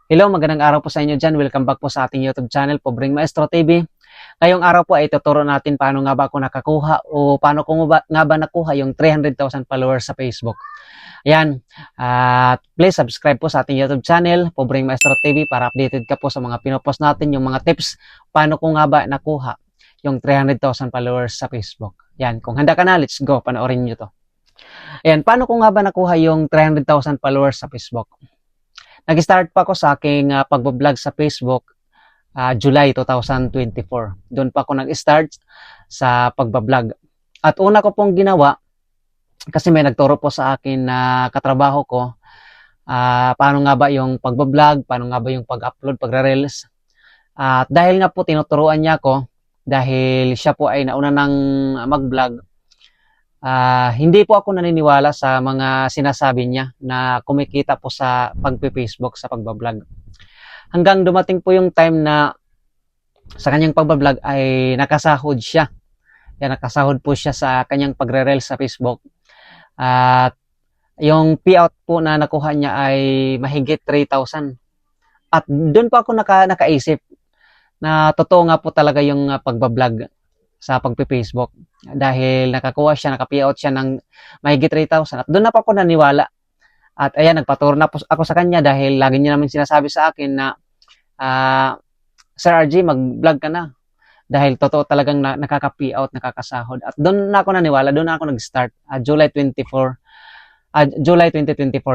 Hello, magandang araw po sa inyo dyan. Welcome back po sa ating YouTube channel, Pobreng Maestro TV. Ngayong araw po ay tuturo natin paano nga ba ako nakakuha o paano ko nga ba nakuha yung 300,000 followers sa Facebook. Ayan, at please subscribe po sa ating YouTube channel, Pobreng Maestro TV, para updated ka po sa mga pinopost natin, yung mga tips paano ko nga ba nakuha yung 300,000 followers sa Facebook. Ayan, kung handa ka na, let's go, panoorin nyo to. Ayan, paano ko nga ba nakuha yung 300,000 followers sa Facebook? Nag-start pa ako sa aking pagbablog sa Facebook July 2024. Doon pa ako nag-start sa pagbablog. At una ko pong ginawa, kasi may nagturo po sa akin na katrabaho ko, paano nga ba yung pagbablog, paano nga ba yung pag-upload, pagre-reels. At dahil nga po tinuturuan niya ako, dahil siya po ay nauna ng mag-vlog, hindi po ako naniniwala sa mga sinasabi niya na kumikita po sa pagpe-Facebook, sa pagbablog. Hanggang dumating po yung time na sa kanyang pagbablog ay nakasahod siya. Yan, nakasahod po siya sa kanyang pagre-reel sa Facebook. At yung payout po na nakuha niya ay mahigit 3,000. At doon po ako nakaisip na totoo nga po talaga yung pagbablog sa pagpe-Facebook. Dahil nakakuha siya, naka-payout siya ng mahigit 3,000. At doon na po ako naniwala. At ayan, nagpaturo na po ako sa kanya dahil lagi niya naman sinasabi sa akin na Sir RG, mag-vlog ka na. Dahil totoo talagang nakaka-payout, nakakasahod. At doon na ako naniwala, doon na ako nag-start. July 2024,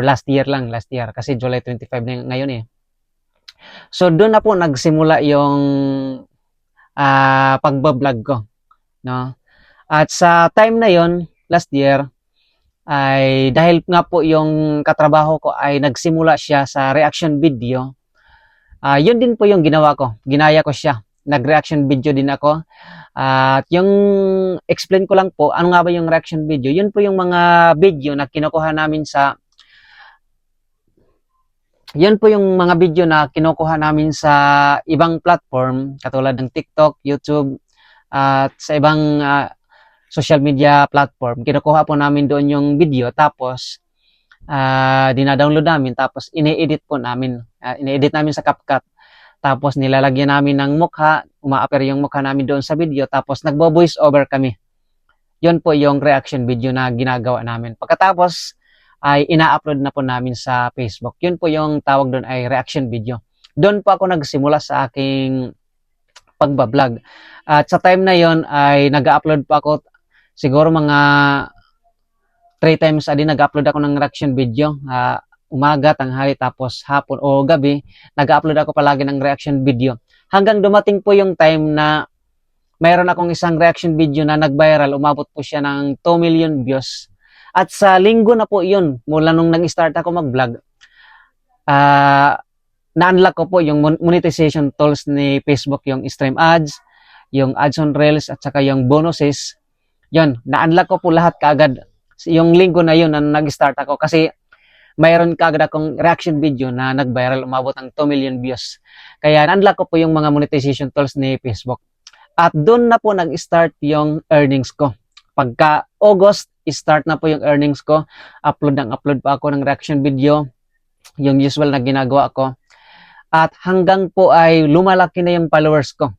last year. Kasi July 25 na ngayon eh. So doon na po nagsimula yung pagbablog ko. No? At sa time na yon, last year, ay dahil nga po yung katrabaho ko ay nagsimula siya sa reaction video, yun din po yung ginawa ko. Ginaya ko siya. Nag-reaction video din ako. At yung explain ko lang po, ano nga ba yung reaction video? Yun po yung mga video na kinukuha namin sa ibang platform, katulad ng TikTok, YouTube, at sa ibang social media platform. Kinukuha po namin doon yung video, tapos dinadownload namin, tapos ine-edit po namin. Ine-edit namin sa CapCut. Tapos nilalagyan namin ng mukha, uma-appear yung mukha namin doon sa video, tapos nagbo-voice over kami. Yun po yung reaction video na ginagawa namin. Pagkatapos ay ina-upload na po namin sa Facebook. Yun po yung tawag doon ay reaction video. Doon po ako nagsimula sa aking pagbablog. At sa time na yon ay nag-upload pa ako siguro mga 3 times a day. Nag-upload ako ng reaction video. Umaga, tanghali, tapos hapon o gabi, nag-upload ako palagi ng reaction video. Hanggang dumating po yung time na mayroon akong isang reaction video na nag-viral. Umabot po siya ng 2 million views. At sa linggo na po yun, mula nung nag-start ako mag-vlog, na-unlock ko po yung monetization tools ni Facebook, yung stream ads, yung ads on reels, at saka yung bonuses. Yun, na-unlock ko po lahat kaagad. Yung linggo na yun na nag-start ako, kasi mayroon kaagad akong reaction video na nag-viral, umabot ng 2 million views. Kaya na-unlock ko po yung mga monetization tools ni Facebook. At doon na po nag-start yung earnings ko. Pagka August, start na po yung earnings ko. Upload pa ako ng reaction video, yung usual na ginagawa ko. At hanggang po ay lumalaki na yung followers ko.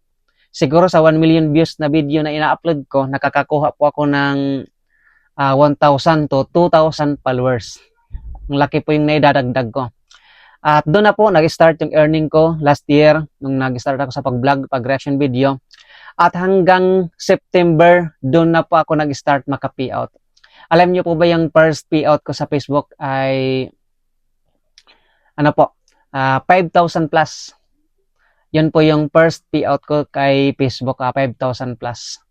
Siguro sa 1 million views na video na ina-upload ko, nakakakuha po ako ng 1,000 to 2,000 followers. Ang laki po yung naidadagdag ko. At doon na po nag-start yung earning ko last year, nung nag-start ako sa pag-vlog, pag-reaction video. At hanggang September, doon na po ako nag-start maka-payout. Alam niyo po ba yung first payout ko sa Facebook ay 5,000 plus. Yun po yung first payout ko kay Facebook, 5,000 plus.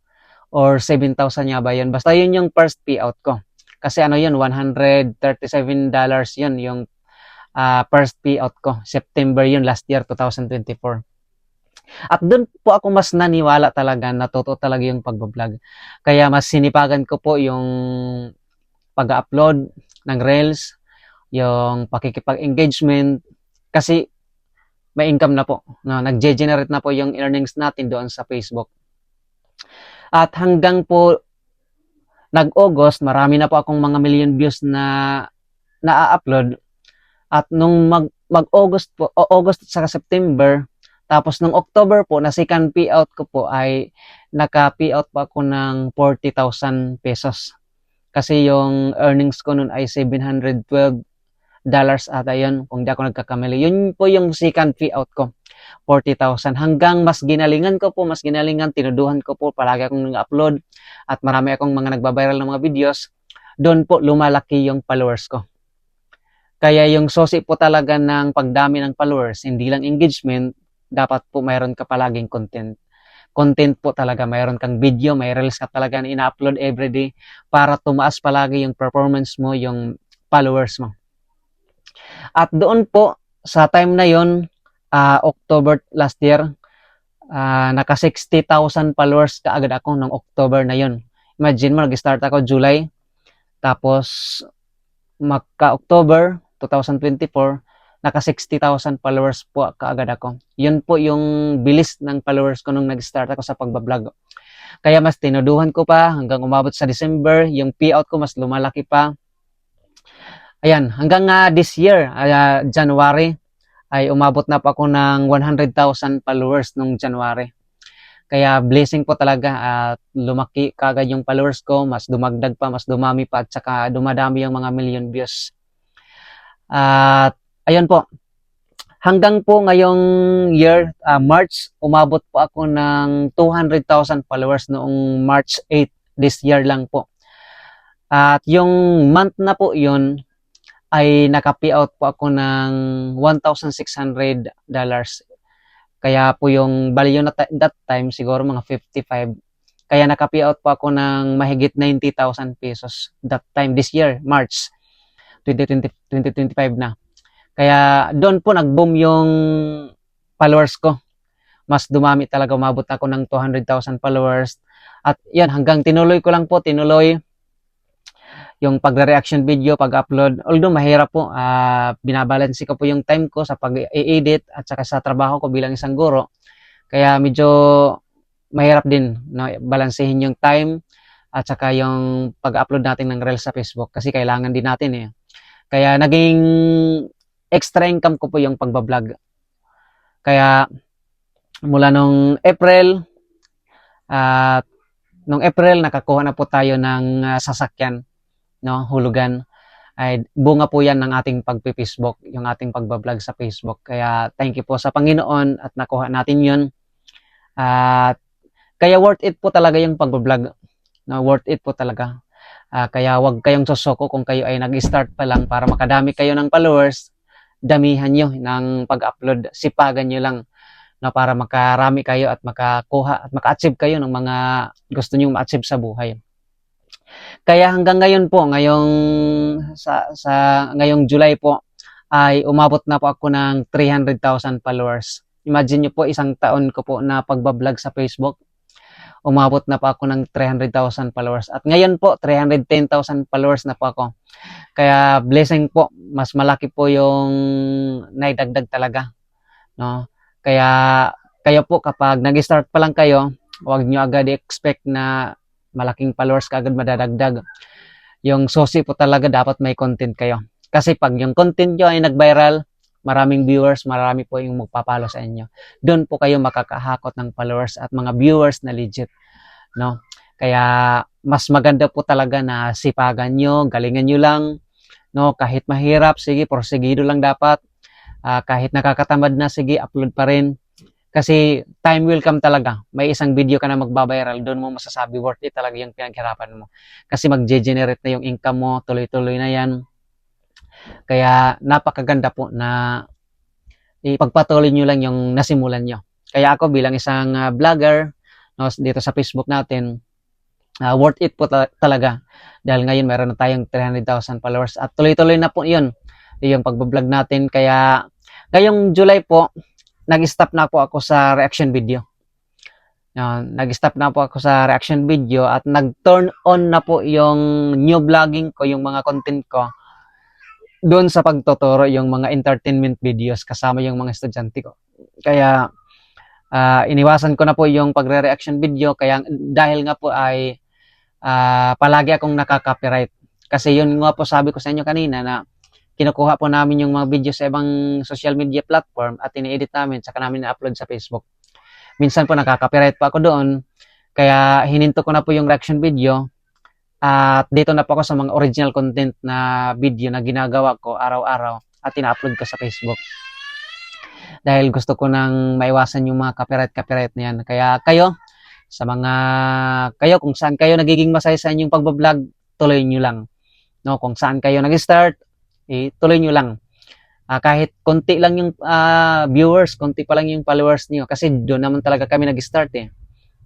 Or 7,000 nga ba yun? Basta yun yung first payout ko. Kasi yun, $137 yun yung first payout ko. September yun, last year, 2024. At doon po ako mas naniwala talaga na totoo talaga yung pagbablog. Kaya mas sinipagan ko po yung pag-upload ng reels, yung pakikipag-engagement, kasi may income na po. No? Nag-generate na po yung earnings natin doon sa Facebook. At hanggang po nag-August, marami na po akong mga million views na na-upload. At nung mag-August po, o August sa September. Tapos nung October po, na second payout ko po ay naka-payout pa ako ng 40,000 pesos. Kasi yung earnings ko nun ay $712 ata yun, kung di ako nagkakamali. Yun po yung second payout ko, 40,000. Hanggang mas ginalingan ko po, tinuduhan ko po, palagi akong nag-upload at marami akong mga nagbabiral ng mga videos. Doon po lumalaki yung followers ko. Kaya yung susi po talaga ng pagdami ng followers, hindi lang engagement, dapat po mayroon ka palaging content. Content po talaga, mayroon kang video, may reels ka talaga na ina-upload everyday para tumaas palagi yung performance mo, yung followers mo. At doon po, sa time na yon, October last year, naka 60,000 followers kaagad ako ng October na yon. Imagine mo, nag-start ako July, tapos magka-October 2024, naka 60,000 followers po kaagad ako. Yun po yung bilis ng followers ko nung nag-start ako sa pagbablog. Kaya mas tinuduhan ko pa hanggang umabot sa December, yung payout ko mas lumalaki pa. Ayan, hanggang this year, January, ay umabot na po ako ng 100,000 followers nung January. Kaya blessing po talaga at lumaki kagad yung followers ko, mas dumagdag pa, mas dumami pa at saka dumadami yung mga million views. At ayun po, hanggang po ngayong year, March, umabot po ako ng 200,000 followers noong March 8 this year lang po. At yung month na po yun, ay naka-payout po ako ng $1,600. Kaya po yung value na that time, siguro mga 55. Kaya naka-payout po ako ng mahigit 90,000 pesos that time, this year, March 2025 na. Kaya doon po nag-boom yung followers ko. Mas dumami talaga, umabot ako ng 200,000 followers. At yan, hanggang tinuloy ko lang po, yung pagre-reaction video, pag-upload. Although mahirap po, binabalansi ko po yung time ko sa pag-edit at saka sa trabaho ko bilang isang guro. Kaya medyo mahirap din, no, balansehin yung time at saka yung pag-upload natin ng reels sa Facebook kasi kailangan din natin eh. Kaya naging extra income ko po yung pagbablog. Kaya mula nung April, nakakuha na po tayo ng sasakyan, no, hulugan. Ay bunga po yan ng ating pagpi-Facebook, yung ating pagbablog sa Facebook. Kaya thank you po sa Panginoon at nakuha natin yun. At kaya worth it po talaga yung pagbablog. No, worth it po talaga. Kaya wag kayong susuko kung kayo ay nag-start pa lang para makadami kayo ng followers. Damihan nyo ng pag-upload. Sipagan nyo lang, no, para makarami kayo at makakuha at maka-achieve kayo ng mga gusto nyo ma-achieve sa buhay. Kaya hanggang ngayon po, ngayong July po, ay umabot na po ako ng 300,000 followers. Imagine nyo po, isang taon ko po na pagbablog sa Facebook, umabot na po ako ng 300,000 followers. At ngayon po, 310,000 followers na po ako. Kaya blessing po, mas malaki po yung naidagdag talaga. No? Kaya kayo po, kapag nag-start pa lang kayo, huwag nyo agad i-expect na malaking followers ka agad madadagdag. Yung susi po talaga, dapat may content kayo. Kasi pag yung content nyo ay nag-viral, maraming viewers, marami po yung magpapalo sa inyo. Doon po kayo makakahakot ng followers at mga viewers na legit. No? Kaya mas maganda po talaga na sipagan nyo, galingan nyo lang. No? Kahit mahirap, sige, porsigido lang dapat. Kahit nakakatamad na, sige, upload pa rin. Kasi time will come talaga. May isang video ka na magbabiral, doon mo masasabi worth it talaga yung pinaghirapan mo. Kasi mag-generate na yung income mo, tuloy-tuloy na yan. Kaya napakaganda po na ipagpatuloy nyo lang yung nasimulan nyo. Kaya ako bilang isang vlogger, no, dito sa Facebook natin, worth it po talaga. Dahil ngayon meron na tayong 300,000 followers at tuloy-tuloy na po yun, yung pagbablog natin. Kaya ngayong July po, nag-stop na po ako sa reaction video. Nag-stop na po ako sa reaction video at nag-turn on na po yung new vlogging ko, yung mga content ko. Doon sa pagtuturo, yung mga entertainment videos kasama yung mga estudyante ko. Kaya iniwasan ko na po yung pagre-reaction video kaya dahil nga po ay palagi akong nakaka-copyright. Kasi yun nga po sabi ko sa inyo kanina na kinukuha po namin yung mga video sa ibang social media platform at ini-edit namin saka namin na-upload sa Facebook. Minsan po nakaka-copyright pa ako doon, kaya hininto ko na po yung reaction video at dito na po ako sa mga original content na video na ginagawa ko araw-araw at ina-upload ko sa Facebook. Dahil gusto ko nang maiwasan yung mga copyright na yan. Kaya kayo, kung saan kayo nagiging masaya sa inyong pagbablog, tuloy nyo lang. No, kung saan kayo nag-start, tuloy nyo lang. Kahit konti lang yung viewers, konti pa lang yung followers niyo kasi doon naman talaga kami nag-start eh.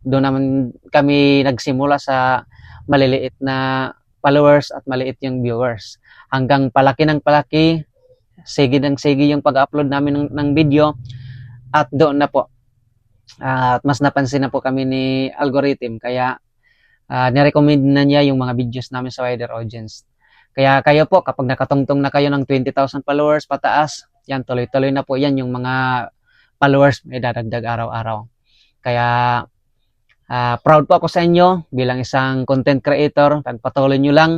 Doon naman kami nagsimula sa maliliit na followers at maliit yung viewers. Hanggang palaki ng palaki, sige yung pag-upload namin ng video at doon na po. At mas napansin na po kami ni algorithm kaya nirecommend na niya yung mga videos namin sa wider audience. Kaya kayo po, kapag nakatungtong na kayo ng 20,000 followers pataas, yan, tuloy-tuloy na po yan yung mga followers may dadagdag araw-araw. Kaya proud po ako sa inyo bilang isang content creator. Pagpatuloy nyo lang.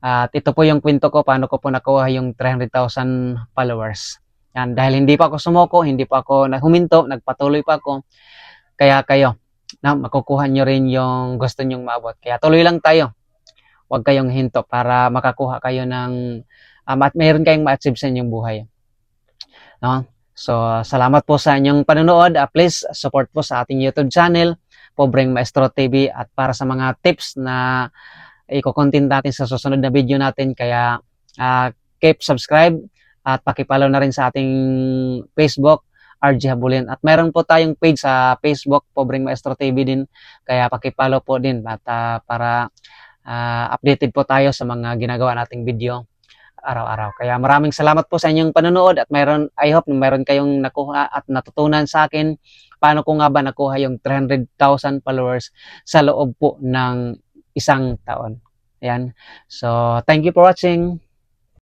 At ito po yung kwento ko, paano ko po nakuha yung 300,000 followers. Yan, dahil hindi pa ako sumuko, hindi pa ako huminto, nagpatuloy pa ako. Kaya kayo, makukuha nyo rin yung gusto nyong maabot. Kaya tuloy lang tayo. Huwag kayong hinto para makakuha kayo ng at mayroon kayong ma-achieve sa inyong buhay. No? So, salamat po sa inyong panonood. Please support po sa ating YouTube channel, Pobreng Maestro TV, at para sa mga tips na i-content natin sa susunod na video natin. Kaya keep subscribe at pakipollow na rin sa ating Facebook, RJ Habulin. At mayroon po tayong page sa Facebook, Pobreng Maestro TV din. Kaya pakipollow po din at para updated po tayo sa mga ginagawa nating video araw-araw. Kaya maraming salamat po sa inyong panonood at I hope mayroon kayong nakuha at natutunan sa akin paano ko nga ba nakuha yung 300,000 followers sa loob po ng isang taon. Ayan. So, thank you for watching.